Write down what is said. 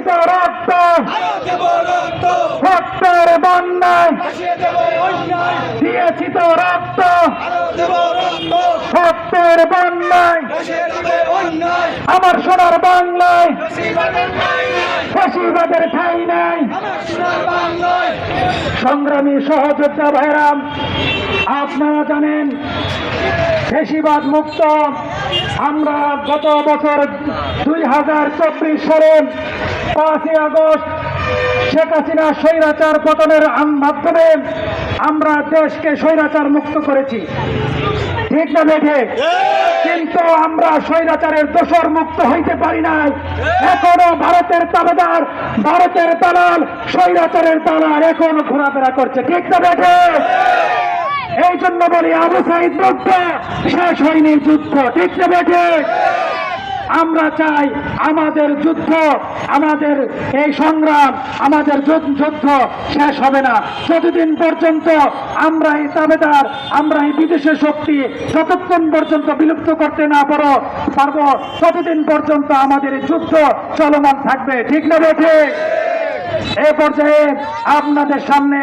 দিয়েছি তো রক্ত, রক্তের বন্যায় দিয়েছি তো রক্ত, রক্তের বন্যায় আমার সোনার বাংলায় ফ্যাসিবাদের ঠাঁই নাই। সংগ্রামী সহযোদ্ধা ভাইরাম, আপনারা জানেন ফ্যাসিবাদ মুক্ত আমরা গত বছর 2024 সালে 5ই আগস্ট শেখ হাসিনা স্বৈরাচার পতনের মাধ্যমে আমরা দেশকে স্বৈরাচার মুক্ত করেছি, ঠিক না বেঠে? কিন্তু আমরা স্বৈরাচারের দোসর মুক্ত হইতে পারি নাই। এখনো ভারতের তাবেদার, ভারতের দালাল, স্বৈরাচারের দালাল এখনো ঘোরাফেরা করছে, ঠিক না বেঠে? এই জন্য বলি আবু সাইদ মুক্ত, শেষ হয়নি যুদ্ধ, ঠিক না বেঠে? আমরা চাই আমাদের যুদ্ধ, আমাদের এই সংগ্রাম, আমাদের যুদ্ধ শেষ হবে না যতদিন পর্যন্ত আমরা এই দাবেদার, আমরা এই বিদেশের শক্তি যতক্ষণ পর্যন্ত বিলুপ্ত করতে না পারবো ততদিন পর্যন্ত আমাদের এই যুদ্ধ চলমান থাকবে, ঠিক না বেঠে? এই পর্যায়ে আপনাদের সামনে